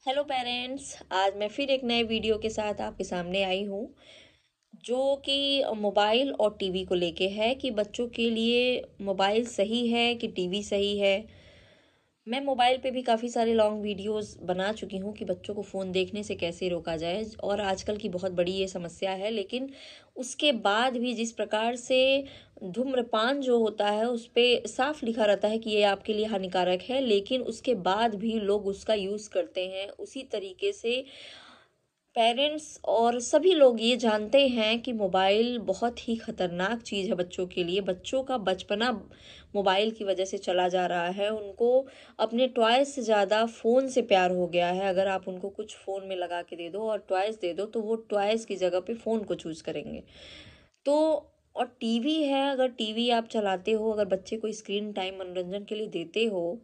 Hello parents, आज मैं फिर एक नए वीडियो के साथ आपके सामने आई हूँ जो कि मोबाइल और टीवी को लेके है कि बच्चों के लिए मोबाइल सही है कि टीवी सही है। मैं मोबाइल पे भी काफ़ी सारे लॉन्ग वीडियोस बना चुकी हूँ कि बच्चों को फ़ोन देखने से कैसे रोका जाए और आजकल की बहुत बड़ी ये समस्या है। लेकिन उसके बाद भी जिस प्रकार से धूम्रपान जो होता है उस पे साफ लिखा रहता है कि ये आपके लिए हानिकारक है, लेकिन उसके बाद भी लोग उसका यूज़ करते हैं। उसी तरीके से पेरेंट्स और सभी लोग ये जानते हैं कि मोबाइल बहुत ही खतरनाक चीज़ है बच्चों के लिए। बच्चों का बचपना मोबाइल की वजह से चला जा रहा है। उनको अपने टॉयज से ज़्यादा फ़ोन से प्यार हो गया है। अगर आप उनको कुछ फ़ोन में लगा के दे दो और टॉयज दे दो तो वो टॉयज की जगह पे फ़ोन को चूज़ करेंगे। तो और टीवी है, अगर टीवी आप चलाते हो, अगर बच्चे को स्क्रीन टाइम मनोरंजन के लिए देते हो,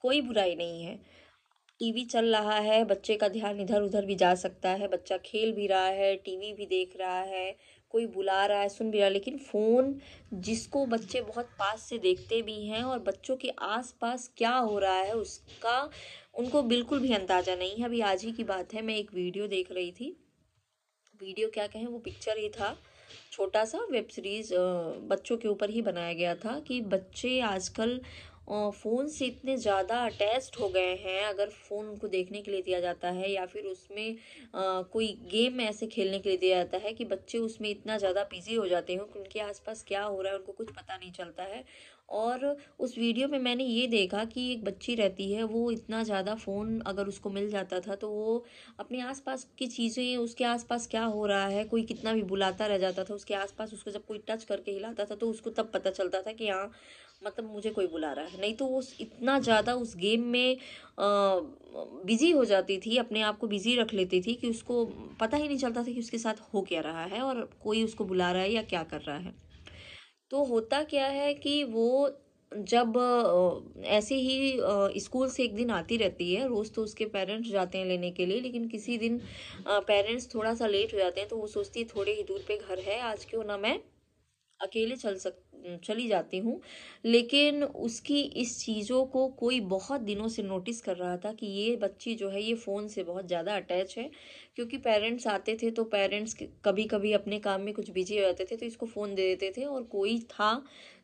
कोई बुराई नहीं है। टीवी चल रहा है, बच्चे का ध्यान इधर उधर भी जा सकता है, बच्चा खेल भी रहा है, टीवी भी देख रहा है, कोई बुला रहा है, सुन भी रहा है। लेकिन फ़ोन जिसको बच्चे बहुत पास से देखते भी हैं और बच्चों के आसपास क्या हो रहा है उसका उनको बिल्कुल भी अंदाजा नहीं है। अभी आज ही की बात है, मैं एक वीडियो देख रही थी। वीडियो क्या कहें, वो पिक्चर ही था, छोटा सा वेब सीरीज बच्चों के ऊपर ही बनाया गया था कि बच्चे आजकल फ़ोन से इतने ज़्यादा अटैच्ड हो गए हैं। अगर फ़ोन उनको देखने के लिए दिया जाता है या फिर उसमें कोई गेम ऐसे खेलने के लिए दिया जाता है कि बच्चे उसमें इतना ज़्यादा बिजी हो जाते हैं कि उनके आसपास क्या हो रहा है उनको कुछ पता नहीं चलता है। और उस वीडियो में मैंने ये देखा कि एक बच्ची रहती है, वो इतना ज़्यादा फ़ोन अगर उसको मिल जाता था तो वो अपने आसपास की चीज़ें, उसके आसपास क्या हो रहा है, कोई कितना भी बुलाता रह जाता था उसके आसपास, उसको जब कोई टच करके हिलाता था तो उसको तब पता चलता था कि हाँ, मतलब मुझे कोई बुला रहा है। नहीं तो वो इतना ज़्यादा उस गेम में बिजी हो जाती थी, अपने आप को बिजी रख लेती थी कि उसको पता ही नहीं चलता था कि उसके साथ हो क्या रहा है और कोई उसको बुला रहा है या क्या कर रहा है। तो होता क्या है कि वो जब ऐसे ही स्कूल से एक दिन आती रहती है, रोज़ तो उसके पेरेंट्स जाते हैं लेने के लिए, लेकिन किसी दिन पेरेंट्स थोड़ा सा लेट हो जाते हैं तो वो सोचती है थोड़े ही दूर पे घर है, आज क्यों ना मैं अकेले चली जाती हूँ। लेकिन उसकी इस चीज़ों को कोई बहुत दिनों से नोटिस कर रहा था कि ये बच्ची जो है ये फ़ोन से बहुत ज़्यादा अटैच है। क्योंकि पेरेंट्स आते थे तो पेरेंट्स कभी कभी अपने काम में कुछ बिजी हो जाते थे तो इसको फ़ोन दे देते थे और कोई था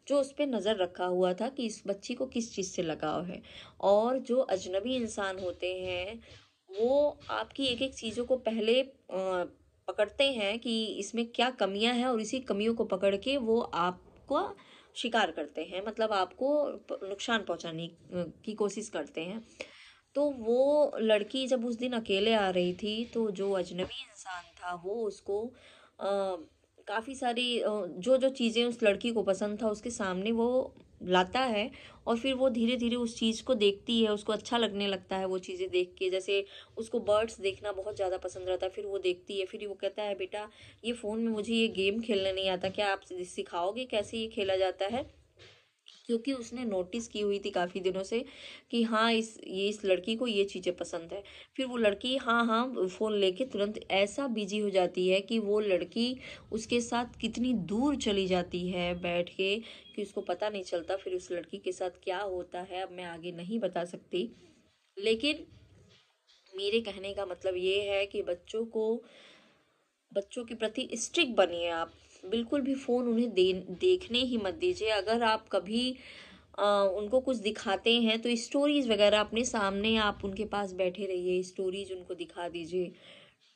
जो उस पर नज़र रखा हुआ था कि इस बच्ची को किस चीज़ से लगाव है। और जो अजनबी इंसान होते हैं वो आपकी एक एक चीज़ों को पहले पकड़ते हैं कि इसमें क्या कमियां हैं और इसी कमियों को पकड़ के वो आपको शिकार करते हैं, मतलब आपको नुकसान पहुंचाने की कोशिश करते हैं। तो वो लड़की जब उस दिन अकेले आ रही थी तो जो अजनबी इंसान था वो उसको काफ़ी सारी जो जो चीज़ें उस लड़की को पसंद था उसके सामने वो लाता है। और फिर वो धीरे धीरे उस चीज़ को देखती है, उसको अच्छा लगने लगता है वो चीज़ें देख के। जैसे उसको बर्ड्स देखना बहुत ज़्यादा पसंद रहता है, फिर वो देखती है, फिर वो कहता है बेटा ये फ़ोन में मुझे ये गेम खेलने नहीं आता, क्या आप सिखाओगे कैसे ये खेला जाता है। क्योंकि उसने नोटिस की हुई थी काफ़ी दिनों से कि हाँ इस लड़की को ये चीज़ें पसंद है। फिर वो लड़की हाँ हाँ फ़ोन लेके तुरंत ऐसा बिजी हो जाती है कि वो लड़की उसके साथ कितनी दूर चली जाती है बैठ के कि उसको पता नहीं चलता फिर उस लड़की के साथ क्या होता है। अब मैं आगे नहीं बता सकती, लेकिन मेरे कहने का मतलब ये है कि बच्चों के प्रति स्ट्रिक्ट बनिए आप। बिल्कुल भी फ़ोन उन्हें देखने ही मत दीजिए। अगर आप कभी उनको कुछ दिखाते हैं तो स्टोरीज वगैरह अपने सामने आप उनके पास बैठे रहिए, स्टोरीज उनको दिखा दीजिए।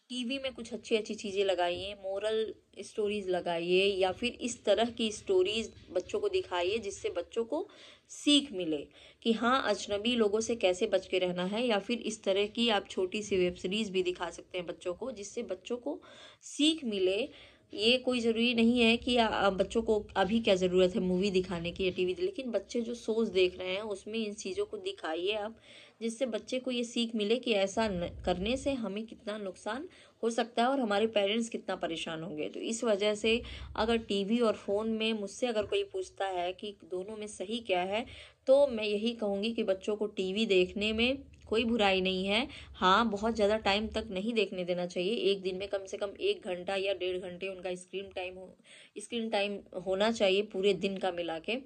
टीवी में कुछ अच्छी अच्छी चीज़ें लगाइए, मोरल स्टोरीज लगाइए या फिर इस तरह की स्टोरीज बच्चों को दिखाइए जिससे बच्चों को सीख मिले कि हाँ अजनबी लोगों से कैसे बच के रहना है। या फिर इस तरह की आप छोटी सी वेब सीरीज भी दिखा सकते हैं बच्चों को जिससे बच्चों को सीख मिले। ये कोई ज़रूरी नहीं है कि बच्चों को अभी क्या ज़रूरत है मूवी दिखाने की या टीवी, लेकिन बच्चे जो शोज देख रहे हैं उसमें इन चीज़ों को दिखाइए आप, जिससे बच्चे को ये सीख मिले कि ऐसा करने से हमें कितना नुकसान हो सकता है और हमारे पेरेंट्स कितना परेशान होंगे। तो इस वजह से अगर टीवी और फ़ोन में मुझसे अगर कोई पूछता है कि दोनों में सही क्या है, तो मैं यही कहूँगी कि बच्चों को टीवी देखने में कोई बुराई नहीं है। हाँ, बहुत ज़्यादा टाइम तक नहीं देखने देना चाहिए। एक दिन में कम से कम 1 घंटा या 1.5 घंटे उनका स्क्रीन टाइम होना चाहिए पूरे दिन का मिला के।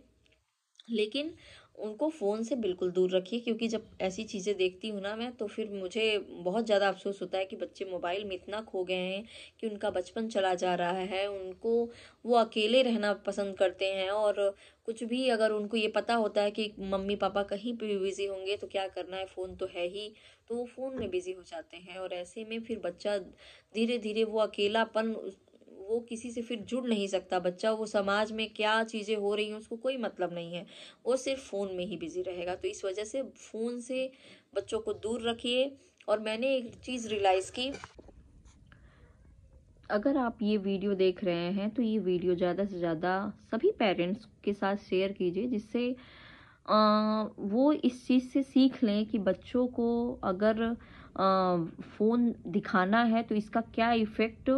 लेकिन उनको फ़ोन से बिल्कुल दूर रखिए, क्योंकि जब ऐसी चीज़ें देखती हूँ ना मैं, तो फिर मुझे बहुत ज़्यादा अफ़सोस होता है कि बच्चे मोबाइल में इतना खो गए हैं कि उनका बचपन चला जा रहा है। उनको वो अकेले रहना पसंद करते हैं, और कुछ भी अगर उनको ये पता होता है कि मम्मी-पापा कहीं पे भी बिज़ी होंगे तो क्या करना है, फ़ोन तो है ही, तो वो फ़ोन में बिज़ी हो जाते हैं। और ऐसे में फिर बच्चा धीरे-धीरे वो अकेलापन वो किसी से फिर जुड़ नहीं सकता बच्चा, वो समाज में क्या चीज़ें हो रही हैं उसको कोई मतलब नहीं है, वो सिर्फ फ़ोन में ही बिज़ी रहेगा। तो इस वजह से फ़ोन से बच्चों को दूर रखिए। और मैंने एक चीज़ रियलाइज़ की, अगर आप ये वीडियो देख रहे हैं तो ये वीडियो ज़्यादा से ज़्यादा सभी पेरेंट्स के साथ शेयर कीजिए, जिससे वो इस चीज़ से सीख लें कि बच्चों को अगर फ़ोन दिखाना है तो इसका क्या इफ़ेक्ट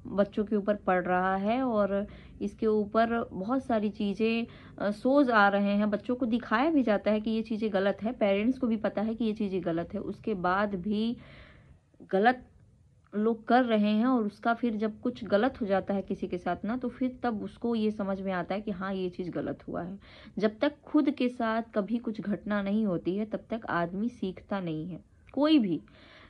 बच्चों के ऊपर पड़ रहा है। और इसके ऊपर बहुत सारी चीज़ें शोज़ आ रहे हैं, बच्चों को दिखाया भी जाता है कि ये चीज़ें गलत है, पेरेंट्स को भी पता है कि ये चीज़ें गलत है, उसके बाद भी गलत लोग कर रहे हैं। और उसका फिर जब कुछ गलत हो जाता है किसी के साथ ना, तो फिर तब उसको ये समझ में आता है कि हाँ, ये चीज़ गलत हुआ है। जब तक खुद के साथ कभी कुछ घटना नहीं होती है तब तक आदमी सीखता नहीं है, कोई भी।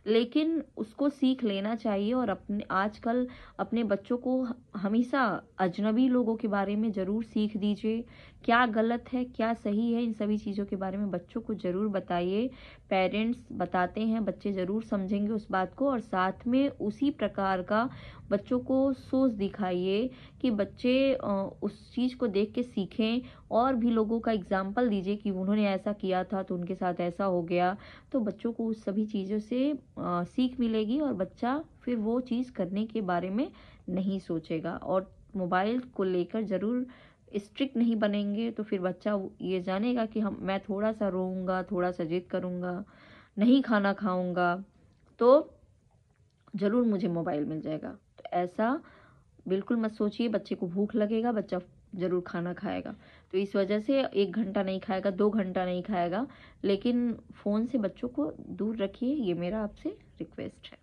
लेकिन उसको सीख लेना चाहिए। और अपने आजकल अपने बच्चों को हमेशा अजनबी लोगों के बारे में ज़रूर सीख दीजिए, क्या गलत है क्या सही है, इन सभी चीज़ों के बारे में बच्चों को ज़रूर बताइए। पेरेंट्स बताते हैं, बच्चे ज़रूर समझेंगे उस बात को। और साथ में उसी प्रकार का बच्चों को सोच दिखाइए कि बच्चे उस चीज़ को देख के सीखें, और भी लोगों का एग्जाम्पल दीजिए कि उन्होंने ऐसा किया था तो उनके साथ ऐसा हो गया। तो बच्चों को उस सभी चीज़ों से सीख मिलेगी, और बच्चा फिर वो चीज़ करने के बारे में नहीं सोचेगा। और मोबाइल को लेकर ज़रूर स्ट्रिक्ट नहीं बनेंगे तो फिर बच्चा ये जानेगा कि हम मैं थोड़ा सा रोऊंगा, थोड़ा सा जिद करूंगा, नहीं खाना खाऊंगा तो ज़रूर मुझे मोबाइल मिल जाएगा। तो ऐसा बिल्कुल मत सोचिए, बच्चे को भूख लगेगा, बच्चा ज़रूर खाना खाएगा। तो इस वजह से 1 घंटा नहीं खाएगा, 2 घंटा नहीं खाएगा, लेकिन फ़ोन से बच्चों को दूर रखिए, ये मेरा आपसे रिक्वेस्ट है।